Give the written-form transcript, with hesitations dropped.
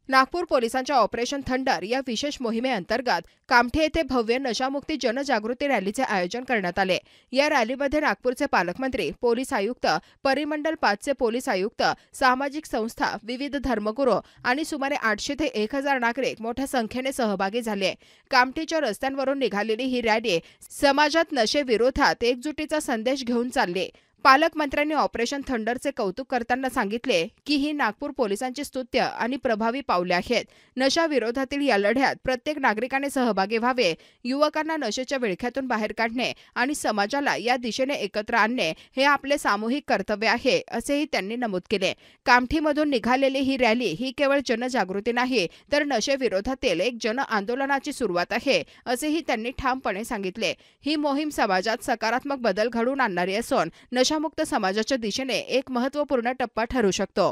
नागपूर पोलिसांच्या operation thunder या विशेष मोहिमेअंतर्गत कामठी येथे भव्य नशामुक्ती जनजागृती रॅलीचे आयोजन करण्यात आले। या रॅलीमध्ये नागपूरचे पालकमंत्री, पोलीस आयुक्त, परिमंडल 5 चे पोलीस आयुक्त, सामाजिक संस्था, विविध धर्मगुरू आणि सुमारे 800 ते 1000 नागरिक मोठ्या संख्येने सहभागी झाले। कामठीच्या रस्त्यांवरून निघालेली ही रॅली समाजात नशेविरोधात एकजुटीचा संदेश घेऊन चालली। पालकमंत्र्यांनी ऑपरेशन थंडरचे कौतुक करताना सांगितले की ही नागपूर पोलिसांची स्तुत्य आणि प्रभावी पावले आहेत। नशा विरोधातील या लढ्यात प्रत्येक नागरिकाने सहभागी व्हावे, युवकांना नशेच्या विळख्यातून बाहेर काढणे आणि समाजाला या दिशेने एकत्र आणणे हे आपले सामूहिक कर्तव्य आहे, असेही त्यांनी नमूद केले। कामठीमधून निघालेली ही रॅली ही केवळ जनजागृती नाही, तर नशेविरोधातील एक जन आंदोलनाची सुरुवात आहे, असेही त्यांनी ठामपणे सांगितले। ही मोहीम समाजात सकारात्मक बदल घडवून आणणारी असून नशामुक्त समाजाच्या दिशेने एक महत्त्वपूर्ण टप्पा ठरू शकतो।